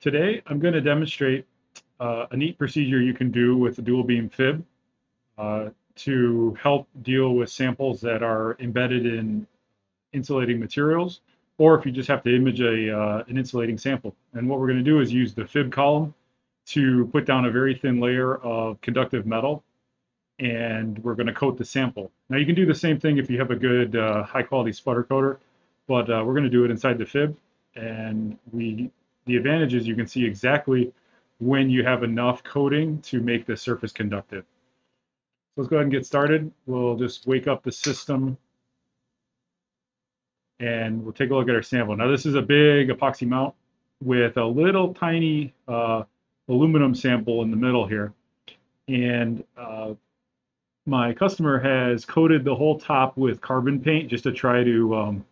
Today, I'm going to demonstrate a neat procedure you can do with the dual beam FIB to help deal with samples that are embedded in insulating materials, or if you just have to image an insulating sample. And what we're going to do is use the FIB column to put down a very thin layer of conductive metal, and we're going to coat the sample. Now, you can do the same thing if you have a good high-quality sputter coater, but we're going to do it inside the FIB, and the advantage is you can see exactly when you have enough coating to make the surface conductive. So let's go ahead and get started. We'll just wake up the system and we'll take a look at our sample. Now this is a big epoxy mount with a little tiny aluminum sample in the middle here. And my customer has coated the whole top with carbon paint just to try to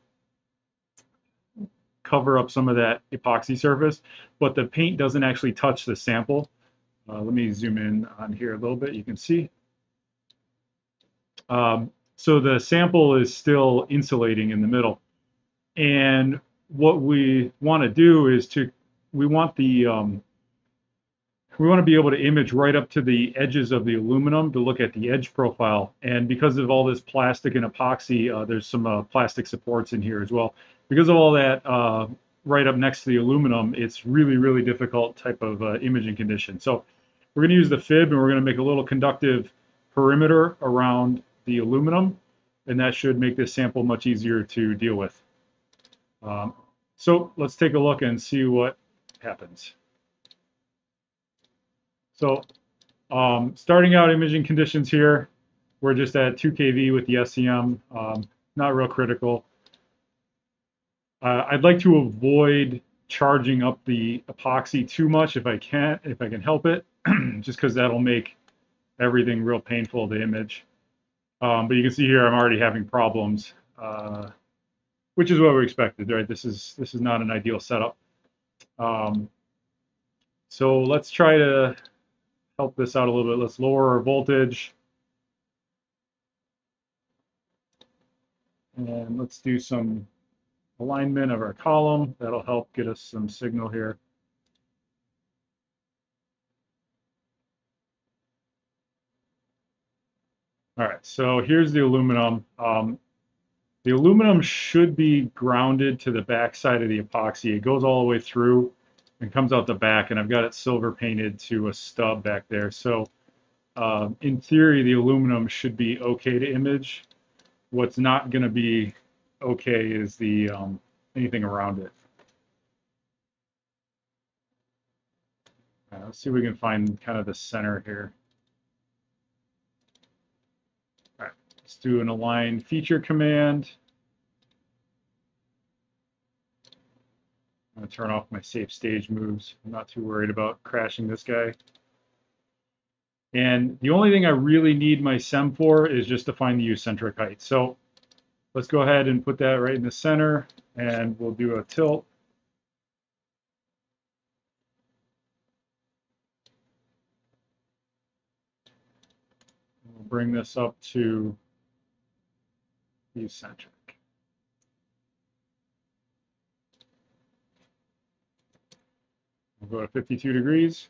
cover up some of that epoxy surface, but the paint doesn't actually touch the sample. Let me zoom in on here a little bit. You can see. So the sample is still insulating in the middle. And what we want to do is we want to be able to image right up to the edges of the aluminum to look at the edge profile. And because of all this plastic and epoxy, there's some plastic supports in here as well. Because of all that right up next to the aluminum, it's really, really difficult type of imaging condition. So we're going to use the FIB and we're going to make a little conductive perimeter around the aluminum, and that should make this sample much easier to deal with. So let's take a look and see what happens. So starting out imaging conditions here, we're just at 2 kV with the SEM, not real critical. I'd like to avoid charging up the epoxy too much if I can help it, just because that'll make everything real painful to image. But you can see here I'm already having problems, which is what we expected, right? This is not an ideal setup. So let's try to help this out a little bit. Let's lower our voltage. And let's do some alignment of our column. That'll help get us some signal here. All right, so here's the aluminum. The aluminum should be grounded to the back side of the epoxy. It goes all the way through and comes out the back, and I've got it silver painted to a stub back there. So in theory, the aluminum should be okay to image. What's not going to be okay is the anything around it. Let's see if we can find kind of the center here. All right, let's do an align feature command. I'm going to turn off my safe stage moves. I'm not too worried about crashing this guy. And the only thing I really need my SEM for is just to find the eccentric height. So let's go ahead and put that right in the center, and we'll do a tilt. We'll bring this up to the eccentric. We'll go to 52 degrees.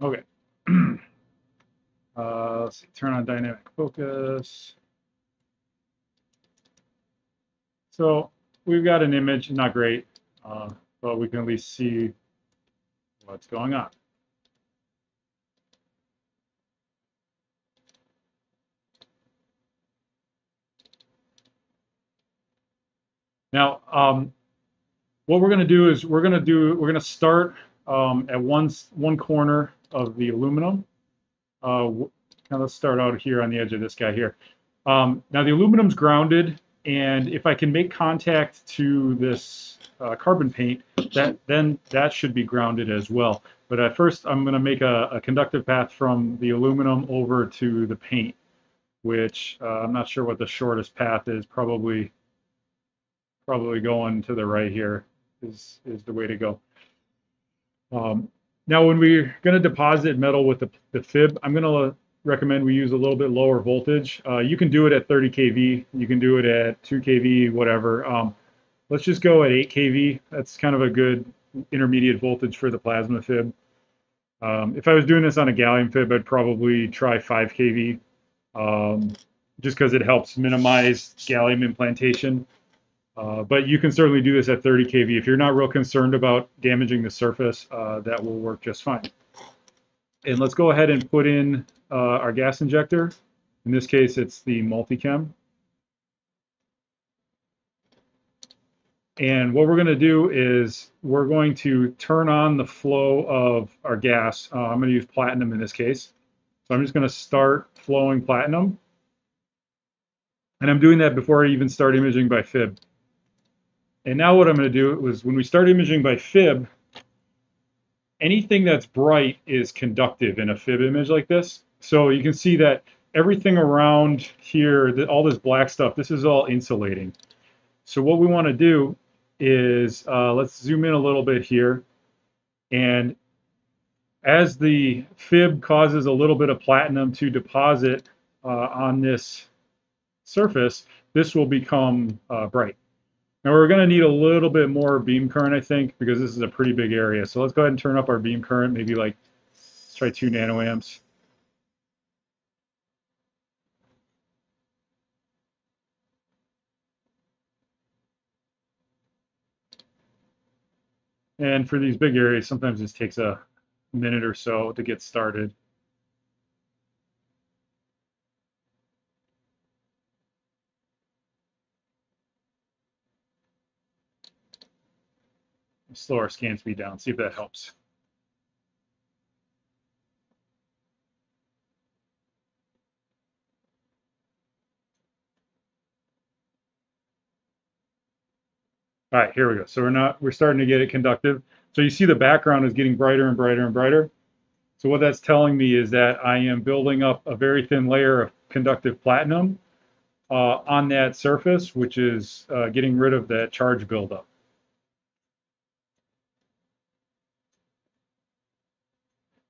Okay. Let's see, turn on dynamic focus. So we've got an image, not great, but we can at least see what's going on. Now, what we're going to do is we're going to start at one corner of the aluminum. Now let's start out here on the edge of this guy here. Now the aluminum's grounded, and if I can make contact to this carbon paint, then that should be grounded as well. But at first, I'm going to make a conductive path from the aluminum over to the paint. which I'm not sure what the shortest path is. Probably going to the right here is the way to go. Now, when we're going to deposit metal with the FIB, I'm going to recommend we use a little bit lower voltage. You can do it at 30 kV. You can do it at 2 kV, whatever. Let's just go at 8 kV. That's kind of a good intermediate voltage for the plasma FIB. If I was doing this on a gallium FIB, I'd probably try 5 kV, just because it helps minimize gallium implantation. But you can certainly do this at 30 kV. If you're not real concerned about damaging the surface, that will work just fine. And let's go ahead and put in our gas injector. In this case, it's the multichem. And what we're going to do is we're going to turn on the flow of our gas. I'm going to use platinum in this case. So I'm just going to start flowing platinum. And I'm doing that before I even start imaging by FIB. And now what I'm going to do is when we start imaging by FIB, anything that's bright is conductive in a FIB image like this. So you can see that everything around here, all this black stuff, this is all insulating. So what we want to do is, let's zoom in a little bit here. And as the FIB causes a little bit of platinum to deposit on this surface, this will become bright. Now we're going to need a little bit more beam current, I think, because this is a pretty big area. So let's go ahead and turn up our beam current, maybe like, let's try 2 nanoamps. And for these big areas, sometimes this takes a minute or so to get started. Slow our scan speed down, see if that helps. All right, here we go. So we're starting to get it conductive. So you see the background is getting brighter and brighter and brighter. So what that's telling me is that I am building up a very thin layer of conductive platinum on that surface, which is getting rid of that charge buildup.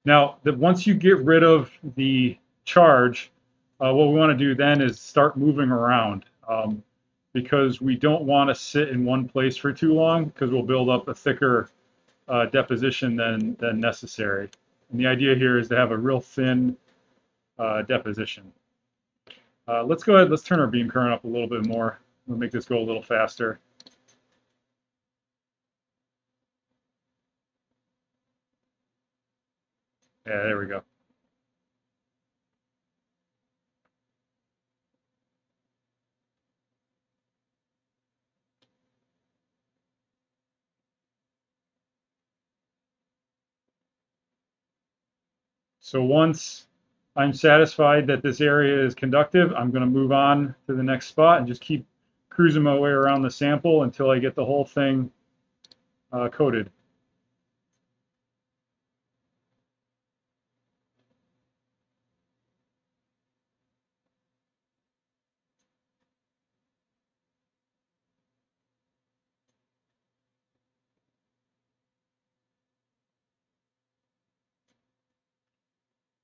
Now, once you get rid of the charge, what we want to do then is start moving around, because we don't want to sit in one place for too long, because we'll build up a thicker deposition than necessary. And the idea here is to have a real thin deposition. Let's go ahead, let's turn our beam current up a little bit more. We'll make this go a little faster. Yeah, there we go. So once I'm satisfied that this area is conductive, I'm going to move on to the next spot and just keep cruising my way around the sample until I get the whole thing coated.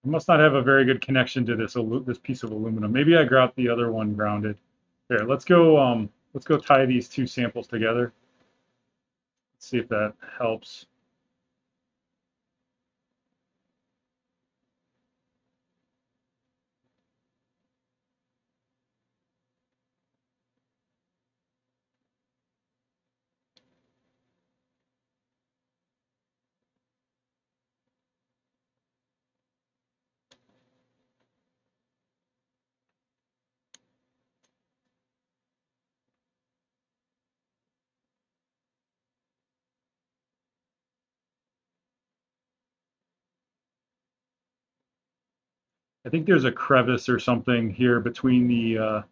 I must not have a very good connection to this piece of aluminum. Maybe I got the other one grounded. Here, let's go tie these two samples together. Let's see if that helps. I think there's a crevice or something here between the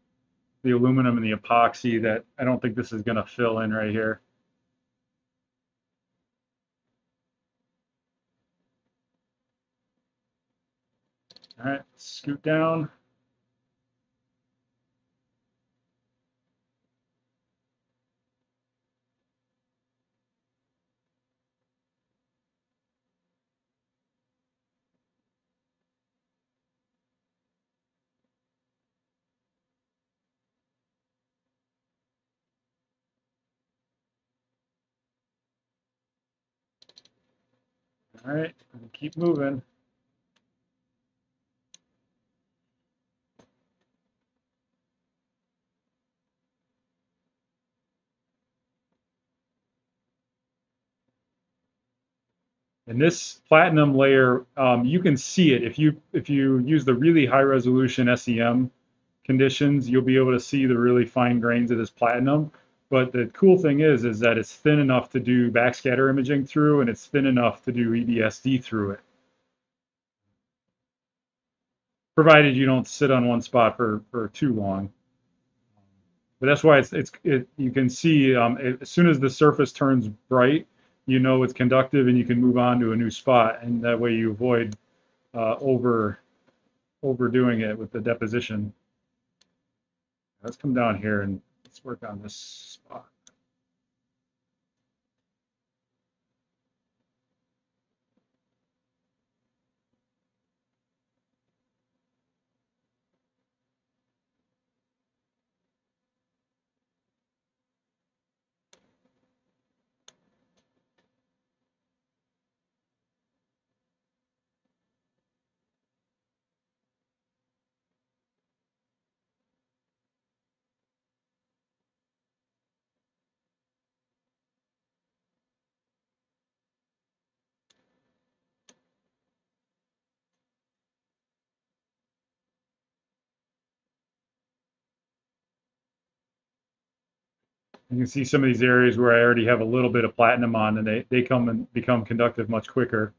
aluminum and the epoxy that I don't think this is going to fill in right here. All right, scoot down. All right, keep moving. And this platinum layer, you can see it if you use the really high resolution SEM conditions, you'll be able to see the really fine grains of this platinum. But the cool thing is that it's thin enough to do backscatter imaging through, and it's thin enough to do EBSD through it, provided you don't sit on one spot for too long. But that's why you can see as soon as the surface turns bright, you know it's conductive, and you can move on to a new spot, and that way you avoid overdoing it with the deposition. Let's come down here and let's work on this spot. You can see some of these areas where I already have a little bit of platinum on, and they come and become conductive much quicker.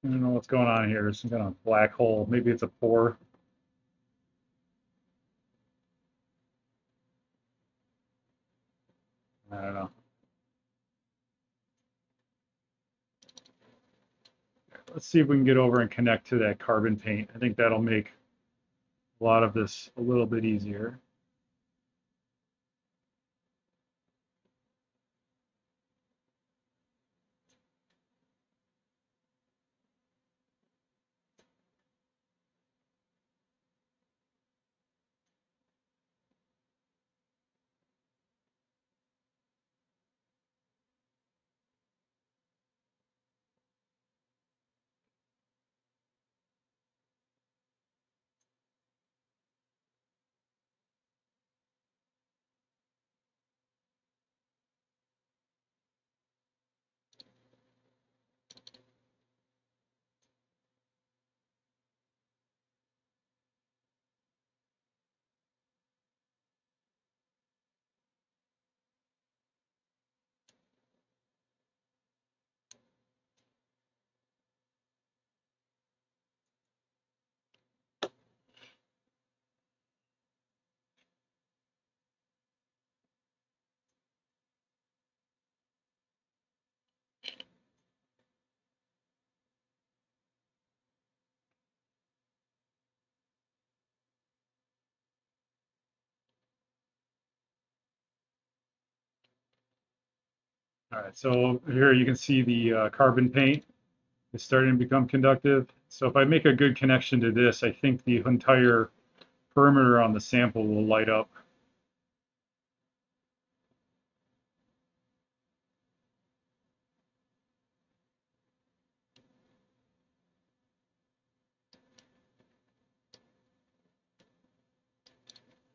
I don't know what's going on here. There's some kind of black hole. Maybe it's a pore. I don't know. Let's see if we can get over and connect to that carbon paint. I think that'll make a lot of this a little bit easier. All right, so here you can see the carbon paint is starting to become conductive. So if I make a good connection to this, I think the entire perimeter on the sample will light up.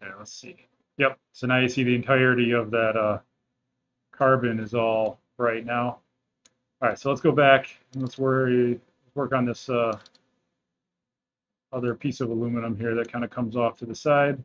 Yeah, let's see. Yep, so now you see the entirety of that carbon is all bright now. All right, so let's go back and let's work on this other piece of aluminum here that kind of comes off to the side.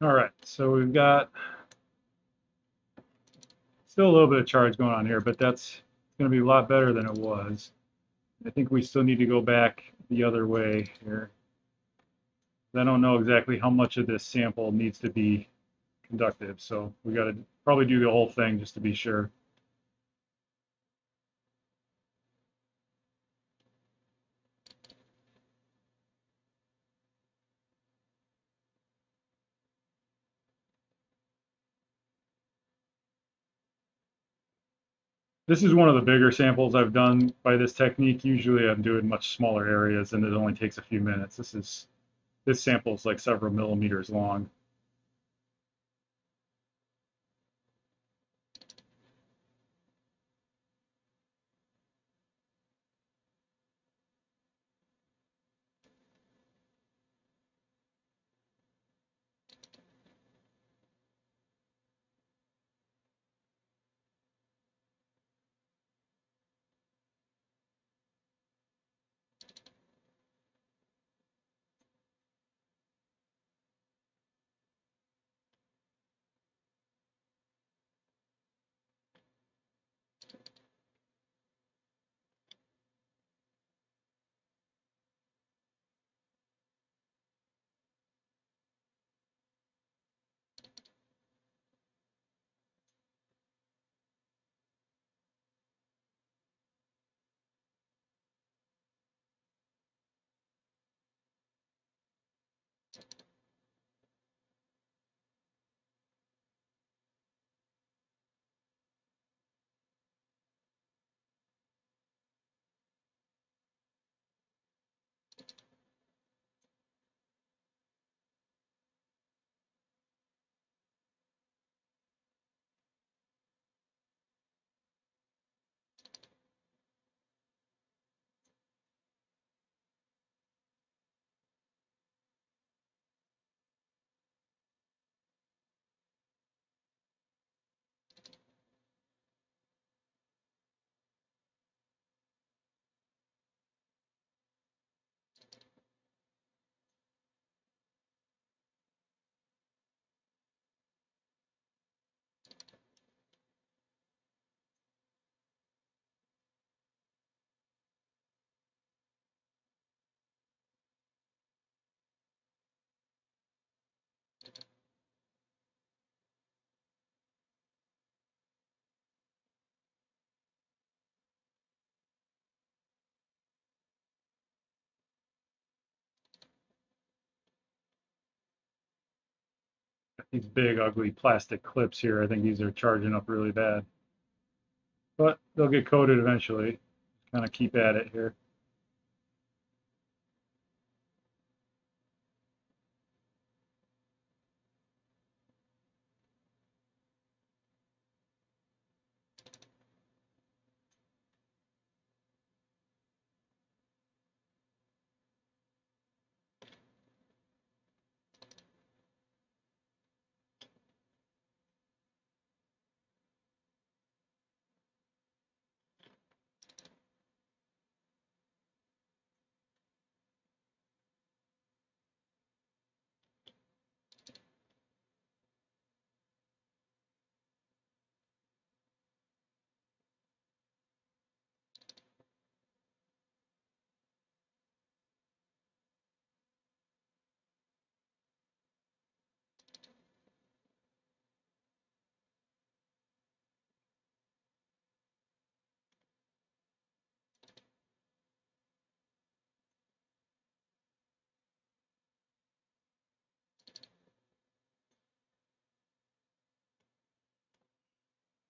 All right, so we've got still a little bit of charge going on here, but that's going to be a lot better than it was. I think we still need to go back the other way here. I don't know exactly how much of this sample needs to be conductive, so we got to probably do the whole thing just to be sure. This is one of the bigger samples I've done by this technique. Usually I'm doing much smaller areas and it only takes a few minutes. This sample is like several millimeters long. These big, ugly plastic clips here, I think these are charging up really bad. But they'll get coated eventually. Kind of keep at it here.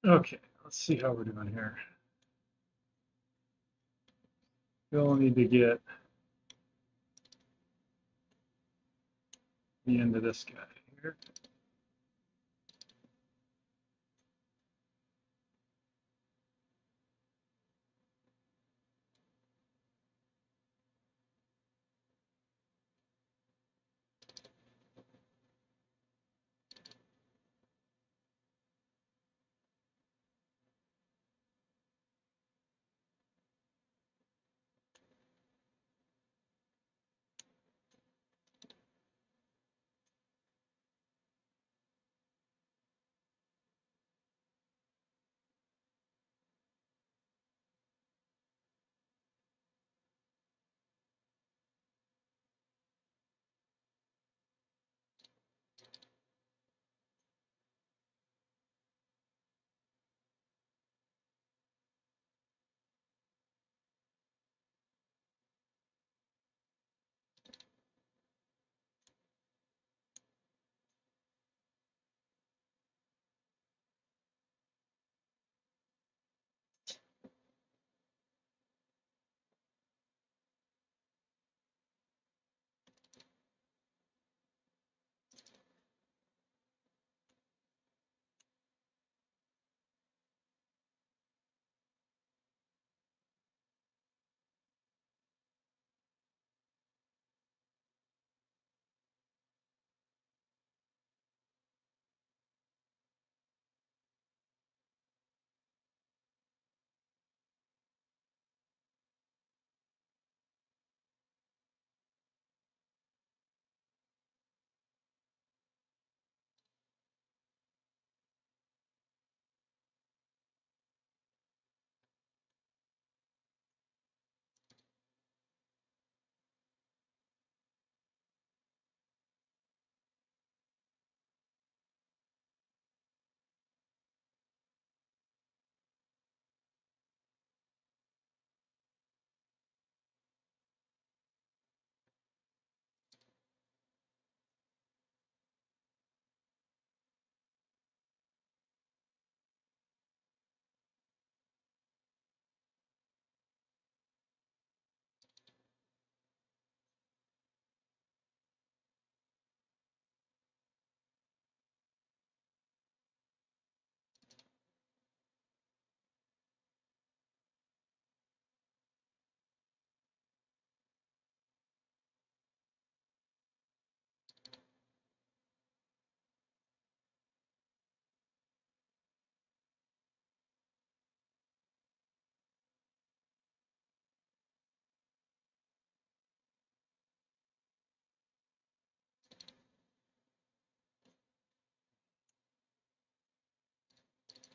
Okay, let's see how we're doing here. Still need to get the end of this guy here.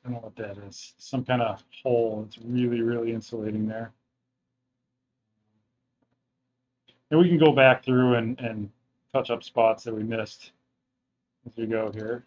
don't know what that is. Some kind of hole. It's really, really insulating there. And we can go back through and touch up spots that we missed as we go here.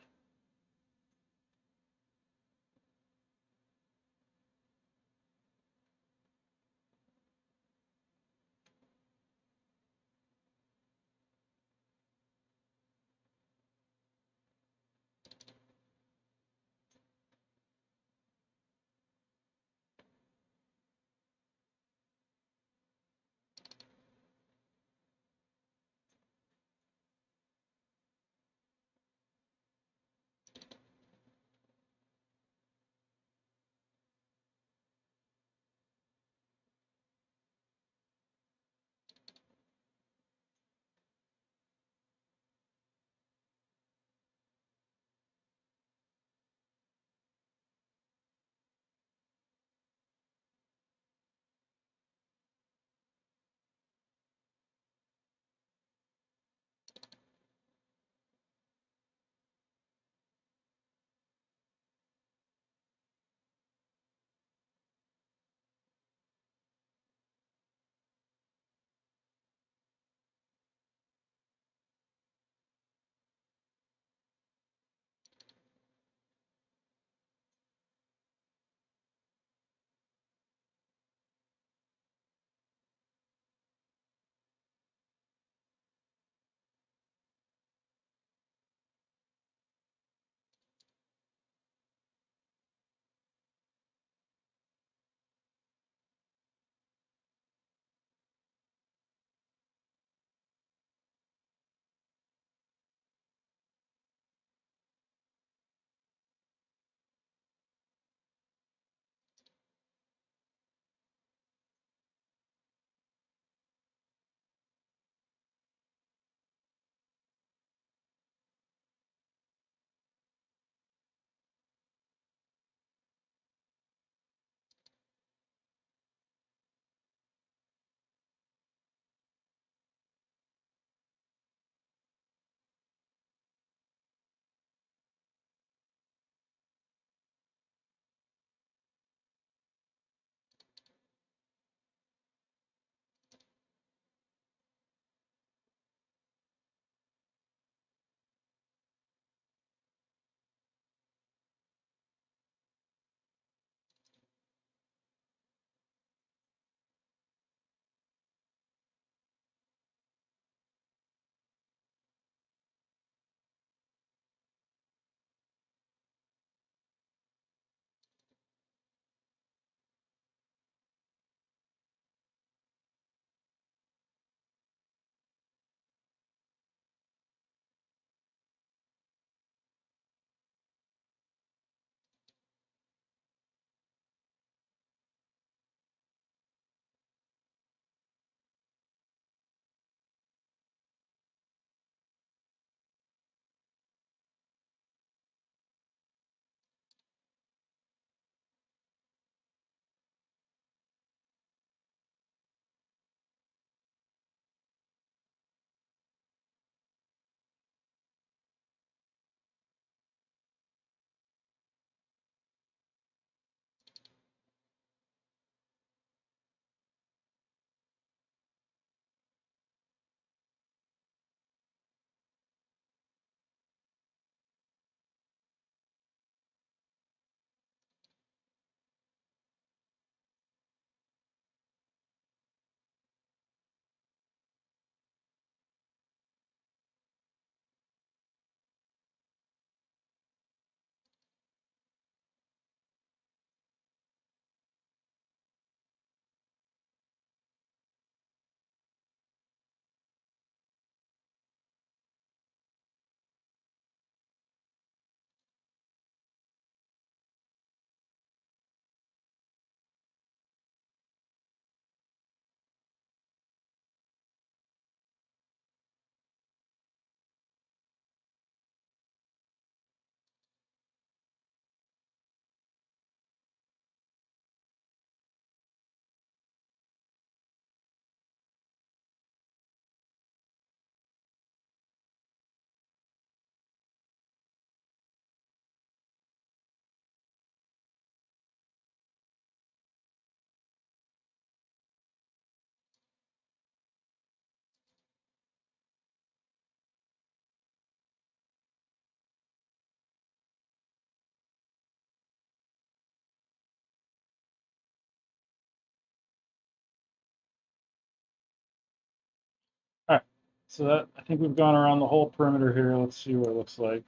So that, I think we've gone around the whole perimeter here. Let's see what it looks like.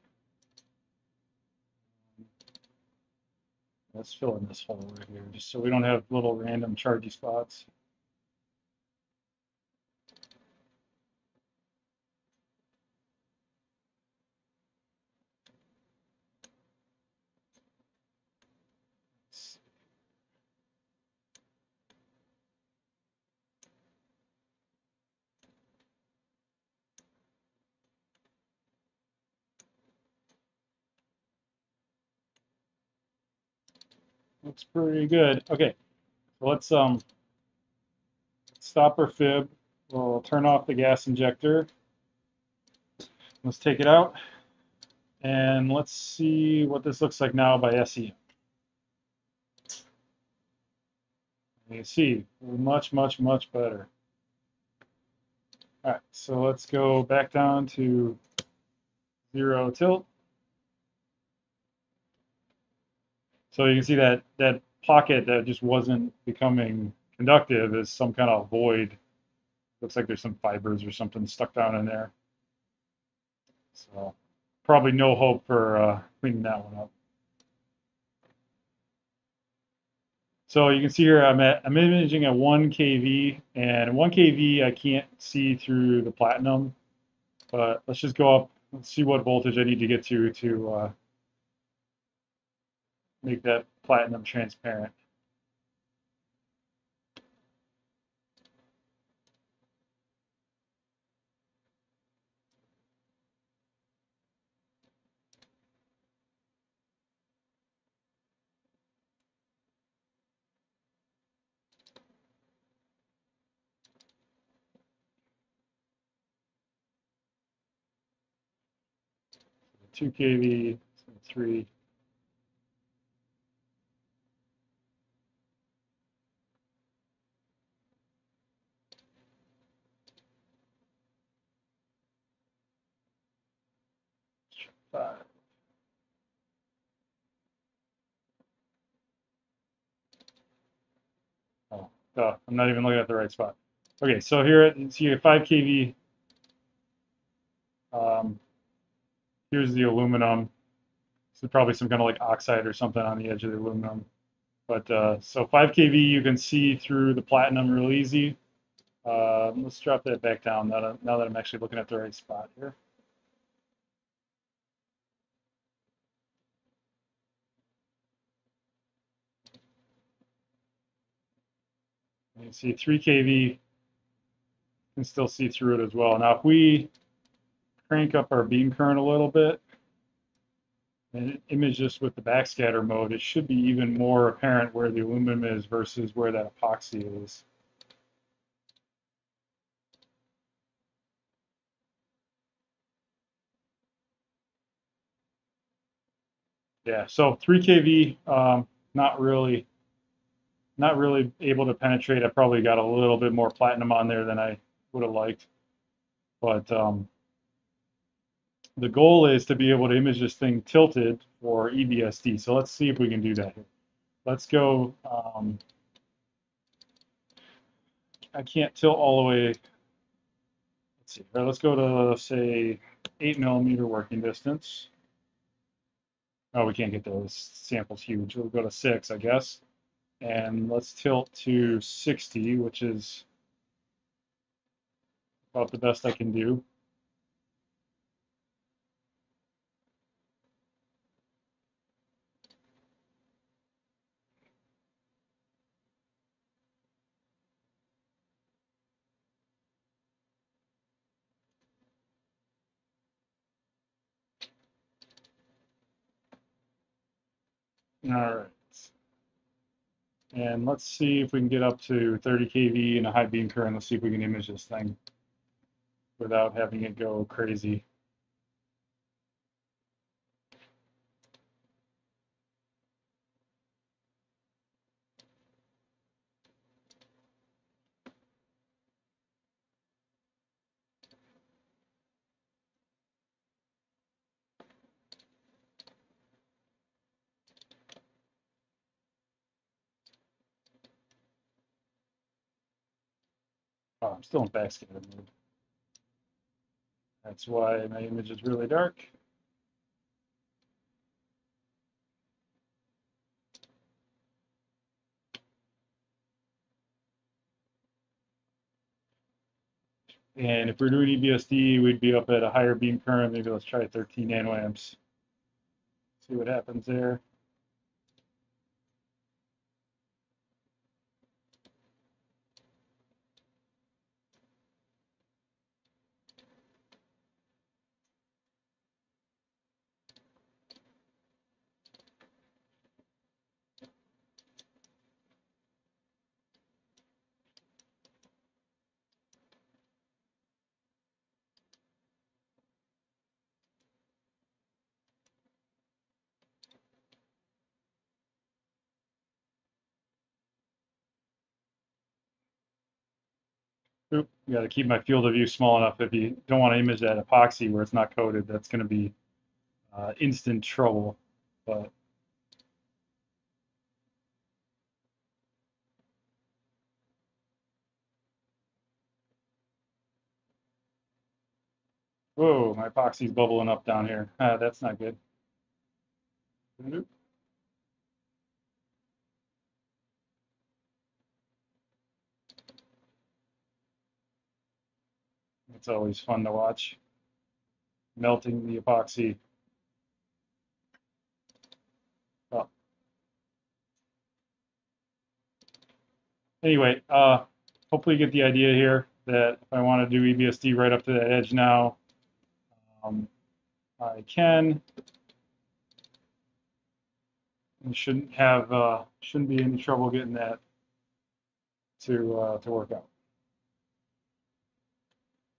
Let's fill in this hole right here, just so we don't have little random chargy spots. Looks pretty good. Okay, so let's stop our fib. We'll turn off the gas injector. Let's take it out, and let's see what this looks like now by SEM. You can see much, much, much better. All right, so let's go back down to 0 tilt. So you can see that pocket that just wasn't becoming conductive is some kind of void. Looks like there's some fibers or something stuck down in there. So probably no hope for cleaning that one up. So you can see here I'm imaging at 1 kV, and 1 kV I can't see through the platinum, but let's just go up and see what voltage I need to get to make that platinum transparent. So 2 kV, 3. Five. Oh, I'm not even looking at the right spot. Okay, so here you see a 5 kV. Here's the aluminum. This is probably some kind of like oxide or something on the edge of the aluminum. But so 5 kV, you can see through the platinum real easy. Let's drop that back down now that I'm actually looking at the right spot here. You can see 3 kV, you can still see through it as well. Now if we crank up our beam current a little bit and image this with the backscatter mode, it should be even more apparent where the aluminum is versus where that epoxy is. Yeah, so 3 kV, not really able to penetrate. I probably got a little bit more platinum on there than I would have liked. But the goal is to be able to image this thing tilted for EBSD. So let's see if we can do that here. Let's go, I can't tilt all the way. Let's see, all right, let's go to say 8mm working distance. Oh, we can't get those, samples huge. We'll go to 6, I guess. And let's tilt to 60, which is about the best I can do. All right. And let's see if we can get up to 30 kV and a high beam current. Let's see if we can image this thing without having it go crazy. Oh, I'm still in backscatter mode. That's why my image is really dark. And if we're doing EBSD, we'd be up at a higher beam current. Maybe let's try 13 nanoamps. See what happens there. Oop, you got to keep my field of view small enough. If you don't want to image that epoxy where it's not coated, that's going to be instant trouble. But whoa, my epoxy's bubbling up down here. That's not good. It's always fun to watch. Melting the epoxy. Oh. Anyway, hopefully you get the idea here that if I want to do EBSD right up to that edge now, I can. And shouldn't be any trouble getting that to work out.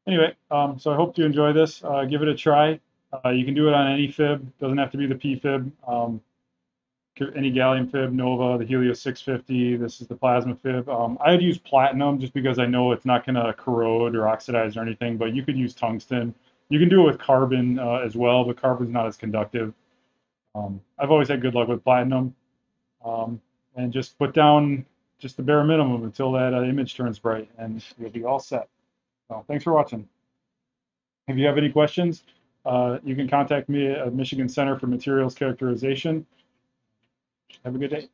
Anyway, so I hope you enjoy this. Give it a try. You can do it on any fib. Doesn't have to be the P fib. Any gallium fib, Nova, the Helios 650. This is the plasma fib. I'd use platinum just because I know it's not going to corrode or oxidize or anything. But you could use tungsten. You can do it with carbon as well, but carbon's not as conductive. I've always had good luck with platinum. And just put down just the bare minimum until that image turns bright, and you'll be all set. So thanks for watching. If you have any questions, you can contact me at Michigan Center for Materials Characterization. Have a good day.